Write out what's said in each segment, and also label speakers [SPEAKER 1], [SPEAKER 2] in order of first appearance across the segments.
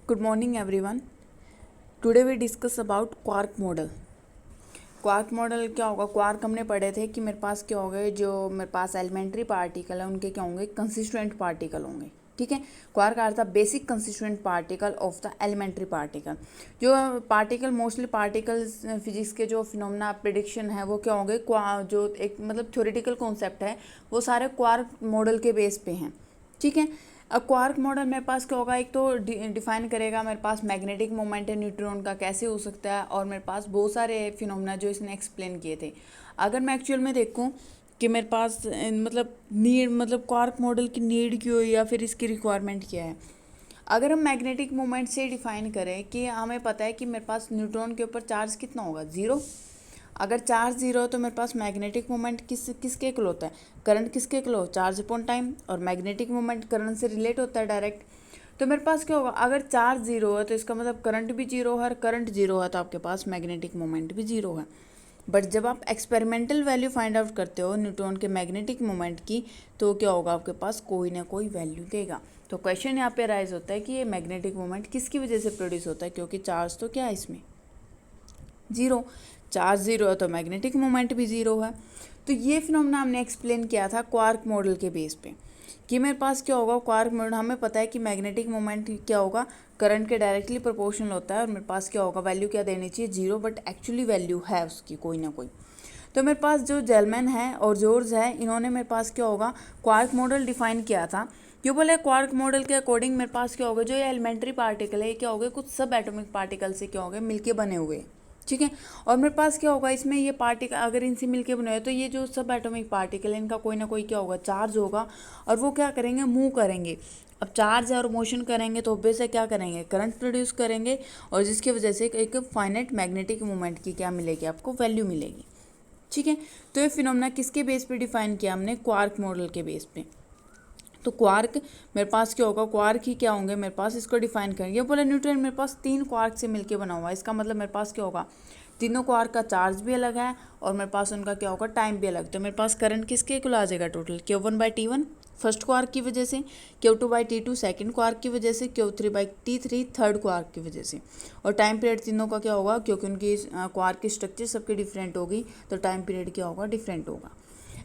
[SPEAKER 1] Good morning everyone. Today we discuss about quark model. Quark model क्या होगा? Quark हमने पढ़े थे कि मेरे पास क्या होंगे, जो मेरे पास एलिमेंट्री पार्टिकल है उनके क्या होंगे, कंसिस्टेंट पार्टिकल होंगे। ठीक है, quark are the basic consistent particle of the elementary particle. जो पार्टिकल मोस्टली पार्टिकल्स फिजिक्स के जो फिनोमेना प्रिडिक्शन है वो क्या होंगे, जो एक मतलब थ्योरेटिकल कॉन्सेप्ट है वो सारे क्वार्क मॉडल के बेस पे हैं। ठीक है, अब क्वार्क मॉडल मेरे पास क्या होगा, एक तो डिफाइन करेगा मेरे पास मैग्नेटिक मोमेंट है न्यूट्रॉन का कैसे हो सकता है, और मेरे पास बहुत सारे फिनोमेना जो इसने एक्सप्लेन किए थे। अगर मैं एक्चुअल में देखूं कि मेरे पास मतलब क्वार्क मॉडल की नीड क्यों है या फिर इसकी रिक्वायरमेंट क्या है। अगर हम मैग्नेटिक मोमेंट से डिफाइन करें कि हमें पता है कि मेरे पास न्यूट्रॉन के ऊपर चार्ज कितना होगा, ज़ीरो। अगर चार्ज जीरो है तो मेरे पास मैग्नेटिक मोमेंट किसके इक्वल होता है, करंट किसके इक्वल हो, चार्ज अपॉन टाइम। और मैग्नेटिक मोमेंट करंट से रिलेट होता है डायरेक्ट। तो मेरे पास क्या होगा, अगर चार्ज जीरो है तो इसका मतलब करंट भी जीरो है, और करंट जीरो है तो आपके पास मैग्नेटिक मोमेंट भी जीरो है। बट जब आप एक्सपेरिमेंटल वैल्यू फाइंड आउट करते हो न्यूट्रॉन के मैग्नेटिक मोमेंट की, तो क्या होगा, आपके पास कोई ना कोई वैल्यू देगा। तो क्वेश्चन यहाँ पे राइज होता है कि ये मैग्नेटिक मोमेंट किसकी वजह से प्रोड्यूस होता है, क्योंकि चार्ज तो क्या है इसमें, जीरो। चार्ज जीरो है तो मैग्नेटिक मोमेंट भी जीरो है। तो ये फिनोमेना हमने एक्सप्लेन किया था क्वार्क मॉडल के बेस पे कि मेरे पास क्या होगा, क्वार्क मॉडल हमें पता है कि मैग्नेटिक मोमेंट क्या होगा, करंट के डायरेक्टली प्रोपोर्शनल होता है। और मेरे पास क्या होगा, वैल्यू क्या देनी चाहिए, जीरो, बट एक्चुअली वैल्यू है उसकी कोई ना कोई। तो मेरे पास जो जेलमैन है और जॉर्ज है, इन्होंने मेरे पास क्या होगा, क्वार्क मॉडल डिफाइन किया था। क्यों बोले, क्वार्क मॉडल के अकॉर्डिंग मेरे पास क्या होगा, जो ये एलिमेंट्री पार्टिकल है ये क्या होगा, कुछ सब एटॉमिक पार्टिकल से क्या होगा मिलके बने हुए। ठीक है, और मेरे पास क्या होगा, इसमें ये पार्टिकल अगर इनसे मिलके बने हुए तो ये जो सब एटॉमिक पार्टिकल है इनका कोई ना कोई क्या होगा, चार्ज होगा, और वो क्या करेंगे, मूव करेंगे। अब चार्ज और मोशन करेंगे तो ऑब्वियस है क्या करेंगे, करंट प्रोड्यूस करेंगे, और जिसकी वजह से एक फाइनाइट मैग्नेटिक मोमेंट की क्या मिलेगी, आपको वैल्यू मिलेगी। ठीक है, तो ये फिनोमेना किसके बेस पे डिफाइन किया हमने, क्वार्क मॉडल के बेस पे। तो क्वार्क मेरे पास क्या होगा, क्वार्क ही क्या होंगे मेरे पास, इसको डिफाइन करेंगे। ये बोला न्यूट्रॉन मेरे पास तीन क्वार्क से मिलके बना हुआ है, इसका मतलब मेरे पास क्या होगा, तीनों क्वार्क का चार्ज भी अलग है और मेरे पास उनका क्या होगा, टाइम भी अलग। तो मेरे पास करंट किसके इक्वल आ जाएगा, टोटल Q1/T1 फर्स्ट क्वार्क की वजह से, Q2/T2 सेकंड क्वार्क की वजह से, Q3/T3 थर्ड क्वार्क की वजह से। और टाइम पीरियड तीनों का क्या होगा, क्योंकि उनकी क्वार्क की स्ट्रक्चर सबकी डिफरेंट होगी तो टाइम पीरियड क्या होगा, डिफरेंट होगा।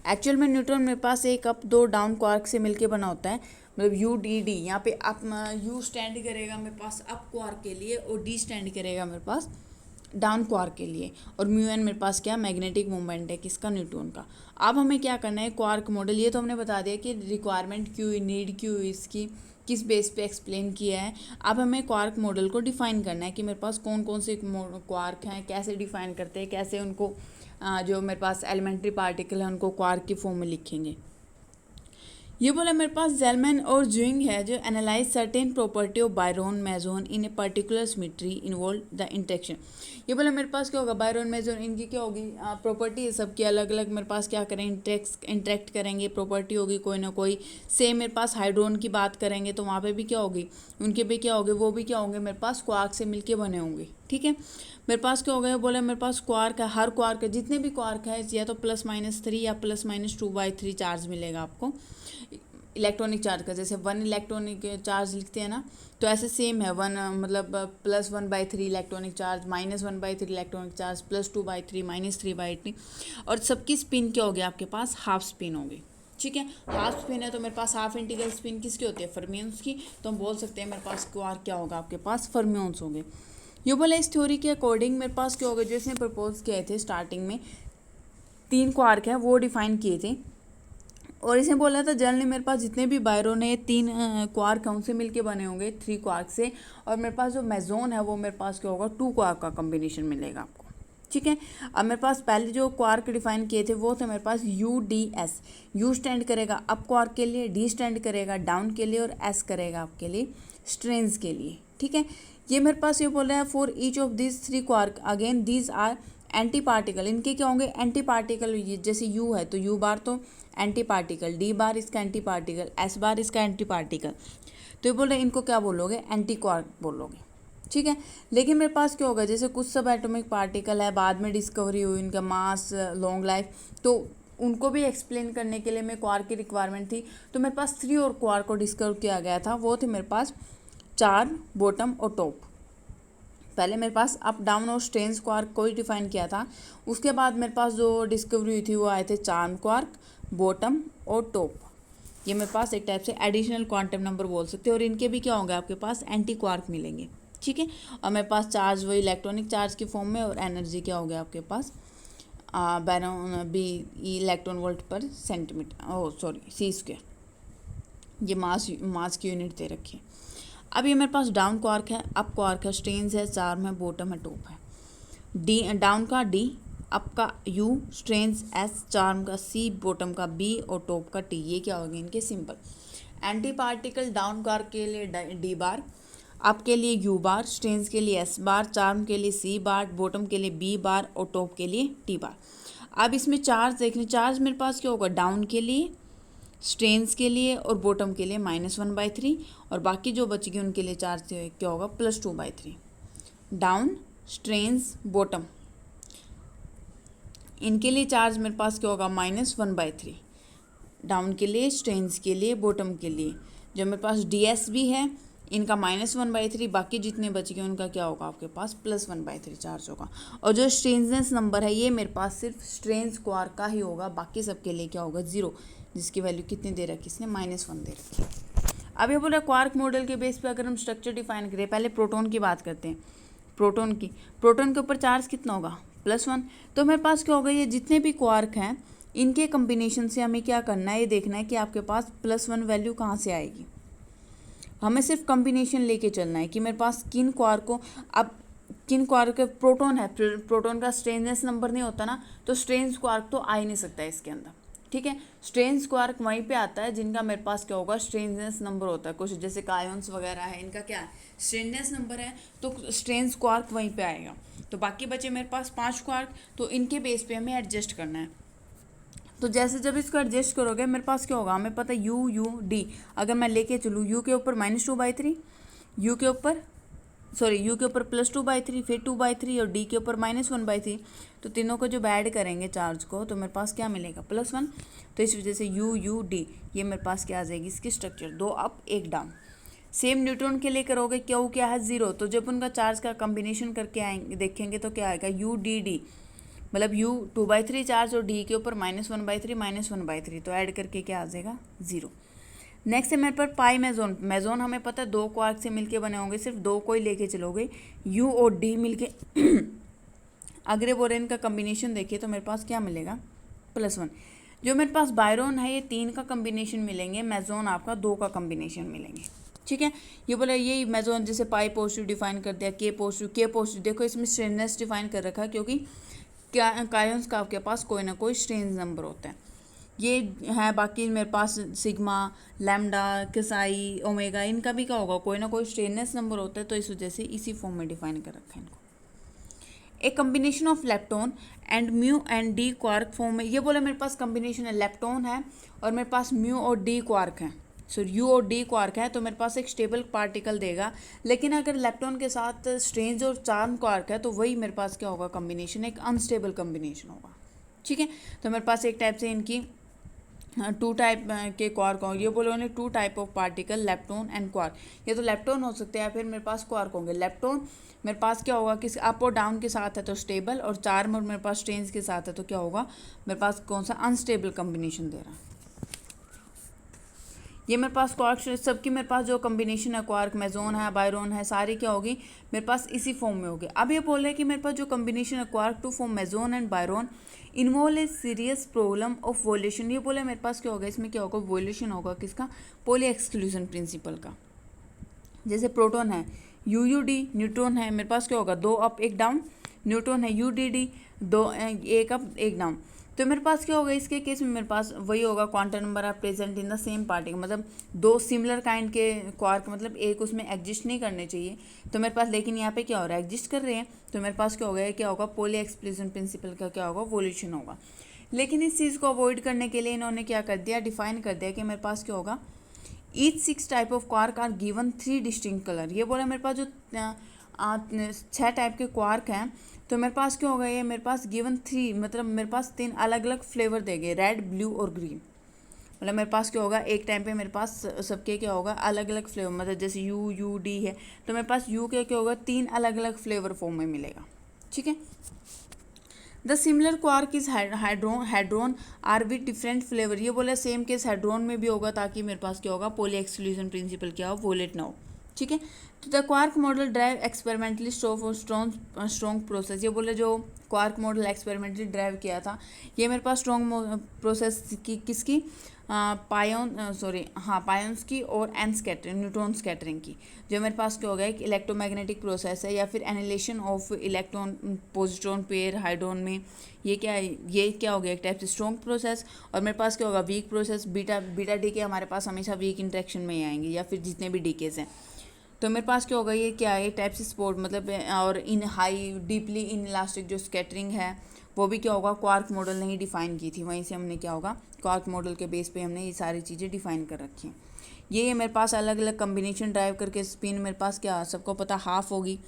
[SPEAKER 1] एक्चुअल में न्यूट्रॉन मेरे पास एक अप दो डाउन क्वार्क से मिलके बना होता है। मतलब यू डी डी, यहाँ पे अप यू स्टैंड करेगा मेरे पास अप क्वार्क के लिए, और डी स्टैंड करेगा मेरे पास डाउन क्वार्क के लिए। और म्यू एन मेरे पास क्या, मैग्नेटिक मोमेंट है किसका, न्यूट्रॉन का। अब हमें क्या करना है, क्वार्क मॉडल ये तो हमने बता दिया कि रिक्वायरमेंट क्यों, नीड क्यों, इसकी किस बेस पे एक्सप्लेन किया है। अब हमें क्वार्क मॉडल को डिफाइन करना है कि मेरे पास कौन कौन से क्वार्क हैं, कैसे डिफाइन करते हैं, कैसे उनको जो मेरे पास एलिमेंट्री पार्टिकल है उनको क्वार्क की फॉर्म में लिखेंगे। ये बोला मेरे पास जेलमैन और ज्यूइंग है जो analyse certain property of baryon meson in a particular symmetry involve the interaction. ये बोला मेरे पास क्या होगा, बायरॉन मेजोन इनकी क्या होगी, प्रॉपर्टी है सबकी अलग अलग। मेरे पास क्या करें, इंटरेक्ट करेंगे, प्रॉपर्टी होगी कोई ना कोई। सेम मेरे पास हाइड्रोन की बात करेंगे तो वहाँ पे भी क्या होगी, उनके भी क्या होंगे, वो भी क्या होंगे, मेरे पास क्वार्क से मिलके बने होंगे। ठीक है, मेरे पास क्या हो गया, बोले मेरे पास क्वार्क है, हर क्वार्क है, जितने भी क्वार्क है या तो +-3 या +-2/3 चार्ज मिलेगा आपको इलेक्ट्रॉनिक चार्ज का। जैसे 1 इलेक्ट्रॉनिक चार्ज लिखते हैं ना, तो ऐसे सेम है, 1 मतलब +1/3 इलेक्ट्रॉनिक चार्ज, -1/3 इलेक्ट्रॉनिक चार्ज, +2/3 -3/3। और सबकी स्पिन क्या होगी, आपके पास हाफ स्पिन होगी। ठीक है, हाफ स्पिन है तो मेरे पास हाफ इंटीग्रल स्पिन किसकी होती है, फर्मियंस की। तो हम बोल सकते हैं मेरे पास क्वार्क क्या होगा, आपके पास फर्मियंस होंगे। ये बोला इस थ्योरी के अकॉर्डिंग मेरे पास क्या होगा, जो इसने प्रपोज किए थे स्टार्टिंग में, तीन क्वार्क हैं वो डिफाइन किए थे। और इसने बोला था जनरली मेरे पास जितने भी बायरॉन है तीन क्वार्क हैं उनसे मिलके बने होंगे 3 क्वार्क से। और मेरे पास जो मेजोन है वो मेरे पास क्या होगा, 2 क्वार्क का कॉम्बिनेशन मिलेगा आपको। ठीक है, अब मेरे पास पहले जो क्वार्क डिफाइन किए थे वो थे मेरे पास UDS। यू स्टैंड करेगा अप क्वार्क के लिए, डी स्टैंड करेगा डाउन के लिए, और एस करेगा आपके लिए स्ट्रेंस के लिए। ठीक है, ये मेरे पास ये बोल रहा है for each of this 3 quark again these are anti particle. इनके क्या होंगे, एंटी पार्टिकल। जैसे यू है तो यू बार तो एंटी पार्टिकल, डी बार इसका एंटी पार्टिकल, एस बार इसका एंटी पार्टिकल। तो ये बोल रहे हैं इनको क्या बोलोगे, एंटी क्वार्क बोलोगे। ठीक है, लेकिन मेरे पास क्या होगा, जैसे कुछ सब एटॉमिक पार्टिकल है बाद में डिस्कवरी हुई, इनका मास लॉन्ग लाइफ, तो उनको भी एक्सप्लेन करने के लिए मैं क्वार्क की रिक्वायरमेंट थी। तो मेरे पास 3 और क्वार्क को डिस्कवर किया गया था, वो थे मेरे पास 4 बॉटम और टॉप। पहले मेरे पास अप डाउन और स्ट्रेंस क्वार्क को ही डिफाइन किया था, उसके बाद मेरे पास जो डिस्कवरी हुई थी वो आए थे चार्म क्वार्क, बॉटम और टॉप। ये मेरे पास एक टाइप से एडिशनल क्वांटम नंबर बोल सकते हैं, और इनके भी क्या होंगे आपके पास एंटी क्वार्क मिलेंगे, ठीक है। और मेरे पास चार्ज वही इलेक्ट्रॉनिक चार्ज के फॉर्म में, और एनर्जी क्या हो गया आपके पास बैरोन बी इलेक्ट्रॉन वोल्ट पर सेंटीमीटर, सी स्क्वायर। ये मास की यूनिट दे रखी है। अब ये मेरे पास डाउन क्वार्क है, अप क्वार्क है, स्ट्रेंस है, चार्म है, बॉटम है, टॉप है। डी डाउन का डी, अप का यू, स्ट्रेंस एस, चार्म का सी, बॉटम का बी और टॉप का टी। ये क्या होगी इनके symbol. Anti particle down quark के लिए डी बार, अप के लिए यू बार, स्ट्रेंस के लिए एस बार, चार्म के लिए सी बार, बॉटम के लिए बी बार और टॉप के लिए टी बार। अब इसमें चार्ज देखने, चार्ज मेरे पास क्या होगा डाउन के लिए, स्ट्रेंस के लिए और बॉटम के लिए -1/3, और बाकी जो बच गई उनके लिए चार्ज क्या होगा +2/3। डाउन, स्ट्रेंस, बॉटम, इनके लिए चार्ज मेरे पास क्या होगा -1/3, डाउन के लिए, स्ट्रेंस के लिए, बॉटम के लिए। जो मेरे पास ds भी है इनका -1/3, बाकी जितने बच गए उनका क्या होगा आपके पास +1/3 चार्ज होगा। और जो स्ट्रेंसनेस नंबर है ये मेरे पास सिर्फ स्ट्रेंस क्वार्क का ही होगा, बाकी सबके लिए क्या होगा 0, जिसकी वैल्यू कितनी दे रखी इसने -1 दे रखी है। अब ये बोला क्वार्क मॉडल के बेस पे अगर हम स्ट्रक्चर डिफाइन करें, पहले प्रोटॉन की बात करते हैं। प्रोटॉन के ऊपर चार्ज कितना होगा +1। तो मेरे पास क्या होगा, ये जितने भी क्वार्क हैं इनके कम्बिनेशन से हमें क्या करना है, ये देखना है कि आपके पास +1 वैल्यू कहाँ से आएगी। हमें सिर्फ कम्बिनेशन लेके चलना है कि मेरे पास किन क्वार्क को, अब किन क्वार्क प्रोटॉन है, प्रोटॉन का स्ट्रेंसनेस नंबर नहीं होता ना, तो स्ट्रेंस क्वार्क तो आ ही नहीं सकता है इसके अंदर, ठीक है। स्ट्रेंस क्वार्क वहीं पे आता है जिनका मेरे पास क्या होगा स्ट्रेंसनेस नंबर होता है। कुछ जैसे कायोन्स वगैरह है, इनका क्या है स्ट्रेंसनेस नंबर है, तो स्ट्रेंस क्वार्क वहीं पे आएगा। तो बाकी बचे मेरे पास 5 क्वार्क, तो इनके बेस पे हमें एडजस्ट करना है। तो जैसे जब इसको एडजस्ट करोगे मेरे पास क्या होगा, हमें पता है U अगर मैं लेके चलूँ U के ऊपर -2/3, U के ऊपर +2/3, फिर 2/3 और D के ऊपर -1/3, तो तीनों को जब ऐड करेंगे चार्ज को तो मेरे पास क्या मिलेगा +1। तो इस वजह से U ये मेरे पास क्या आ जाएगी इसकी structure, 2 up 1 down. Same neutron के लिए करोगे, क्यों क्या है 0, तो जब उनका चार्ज का कम्बिनेशन करके आएंगे देखेंगे तो क्या आएगा UDD, मतलब U 2/3 चार्ज और D के ऊपर -1/3 तो ऐड करके क्या आ जाएगा 0। नेक्स्ट है मेरे पर पाई मेजोन हमें पता है 2 क्वार्क से मिलके बने होंगे, सिर्फ 2 को ही लेके चलोगे। U और D मिलके अगरे बोरेन का कम्बिनेशन देखिए तो मेरे पास क्या मिलेगा +1। जो मेरे पास बायरोन है ये 3 का कम्बिनेशन मिलेंगे, मेजोन आपका 2 का कम्बिनेशन मिलेंगे, ठीक है। ये बोला यही मेजोन जैसे पाई पॉजिटिव डिफाइन कर दिया, के पॉजिटिव देखो इसमें स्ट्रेननेस डिफाइन कर रखा है क्योंकि कायोन्स का आपके पास कोई ना कोई स्ट्रेंस नंबर होता है। ये है बाकी मेरे पास सिग्मा, लैम्डा, केसाई, ओमेगा, इनका भी क्या होगा कोई ना कोई स्ट्रेननेस नंबर होता है, तो इस वजह से इसी फॉर्म में डिफाइन कर रखा है इनको। एक combination of lepton and mu and D quark form में, ये बोले मेरे पास कम्बिनेशन है लेप्टोन है और मेरे पास म्यू और डी क्वार्क है, सो यू और डी क्वार्क है, तो मेरे पास एक स्टेबल पार्टिकल देगा। लेकिन अगर लेप्टोन के साथ स्ट्रेंज और चार्म क्वार्क है तो वही मेरे पास क्या होगा कम्बिनेशन, एक अनस्टेबल कम्बिनेशन होगा, ठीक है। तो मेरे पास एक टाइप से इनकी 2 टाइप के क्वार्क होंगे। ये बोले उन्हें 2 type of particle lepton and quark, ये तो लेप्टोन हो सकते हैं, फिर मेरे पास क्वार्क होंगे। लेप्टोन मेरे पास क्या होगा किस अप और डाउन के साथ है तो स्टेबल, और चार्म और मेरे पास स्ट्रेंज के साथ है तो क्या होगा मेरे पास कौन सा अनस्टेबल कम्बिनेशन दे रहा है। ये मेरे पास क्वार्क सबकी मेरे पास जो कम्बिनेशन है क्वार्क मेजोन है बायरोन है सारी क्या होगी मेरे पास इसी फॉर्म में होगी। अब ये बोल रहे हैं कि मेरे पास जो कम्बिनेशन है quark to form meson and baryon involve a serious problem of evolution. ये बोले मेरे पास क्या होगा इसमें क्या होगा वोल्यूशन होगा किसका पॉली एक्सक्लूजन प्रिंसिपल का। जैसे प्रोटॉन है UUD, न्यूट्रॉन है मेरे पास क्या होगा 2 अप 1 डाउन, न्यूट्रॉन है UDD 2 1 अप 1 डाउन। तो मेरे पास क्या होगा इसके केस में मेरे पास वही होगा quantum number are present in the same particle, मतलब 2 सिमिलर काइंड के क्वार्क मतलब एक उसमें एग्जिस्ट नहीं करने चाहिए, तो मेरे पास लेकिन यहाँ पे क्या हो रहा है एग्जिस्ट कर रहे हैं, तो मेरे पास क्या होगा पॉली एक्सक्लूजन प्रिंसिपल का क्या होगा वोल्यूशन होगा। लेकिन इस चीज़ को अवॉइड करने के लिए इन्होंने क्या कर दिया डिफाइन कर दिया कि मेरे पास क्या होगा each 6 type of quark are given 3 distinct colour. ये बोला मेरे पास जो 6 टाइप के क्वार्क हैं तो मेरे पास क्या होगा ये मेरे पास गिवन 3 मतलब मेरे पास 3 अलग अलग फ्लेवर देंगे रेड ब्लू और ग्रीन। मतलब मेरे पास क्या होगा, एक टाइम पे मेरे पास सबके क्या होगा, अलग अलग फ्लेवर, मतलब जैसे यू डी है तो मेरे पास यू के क्या होगा 3 अलग अलग फ्लेवर फॉर्म में मिलेगा, ठीक है। The similar quark is hadron are with different flavour, ये बोला सेम केस हाइड्रोन में भी होगा ताकि मेरे पास क्या होगा, पॉली एक्सक्लूजन प्रिंसिपल क्या हो, वोलेट ना हो, ठीक है। तो the quark model drive experimentally strong process, ये बोले जो क्वार्क मॉडल एक्सपेरिमेंटली ड्राइव किया था, ये मेरे पास स्ट्रॉन्ग प्रोसेस की किसकी, पायोन्स की और एन स्कैटरिंग, न्यूट्रॉन स्कैटरिंग की, जो मेरे पास क्या हो गया, एक इलेक्ट्रोमैग्नेटिक प्रोसेस है या फिर annihilation of electron positron pair hadron में, ये क्या है, ये क्या हो गया, एक टाइप से स्ट्रॉन्ग प्रोसेस। और मेरे पास क्या होगा, वीक प्रोसेस, बीटा डीके हमारे पास हमेशा वीक इंटरेक्शन में ही आएंगे या फिर जितने भी डीकेज हैं। तो मेरे पास क्या होगा, ये क्या है, टाइप से स्पोर्ट मतलब, और इन हाई डीपली इन इलास्टिक जो स्कैटरिंग है वो भी क्या होगा, क्वार्क मॉडल ने ही डिफाइन की थी, वहीं से हमने क्या होगा, क्वार्क मॉडल के बेस पे हमने ये सारी चीज़ें डिफाइन कर रखी हैं। ये मेरे पास अलग अलग कम्बिनेशन ड्राइव करके स्पिन मेरे पास क्या, सबको पता हाफ होगी,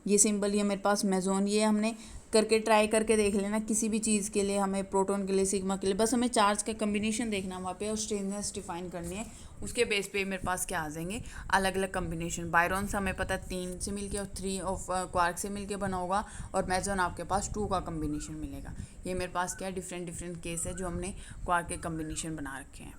[SPEAKER 1] ये सिंबल, ये मेरे पास मेजोन, ये हमने करके ट्राई करके देख लेना, किसी भी चीज़ के लिए हमें प्रोटॉन के लिए सिग्मा के लिए बस हमें चार्ज का कम्बिनेशन देखना वहाँ पे और स्ट्रेननेस डिफाइन करनी है, उसके बेस पे मेरे पास क्या आ जाएंगे, अलग अलग कम्बिनेशन। बायरॉन से हमें पता 3 से मिलके और 3 ऑफ क्वार्क से मिलके बना होगा, और मेजोन आपके पास 2 का कम्बिनेशन मिलेगा। ये मेरे पास क्या है, डिफरेंट केस है जो हमने क्वार्क के कम्बिनेशन बना रखे हैं।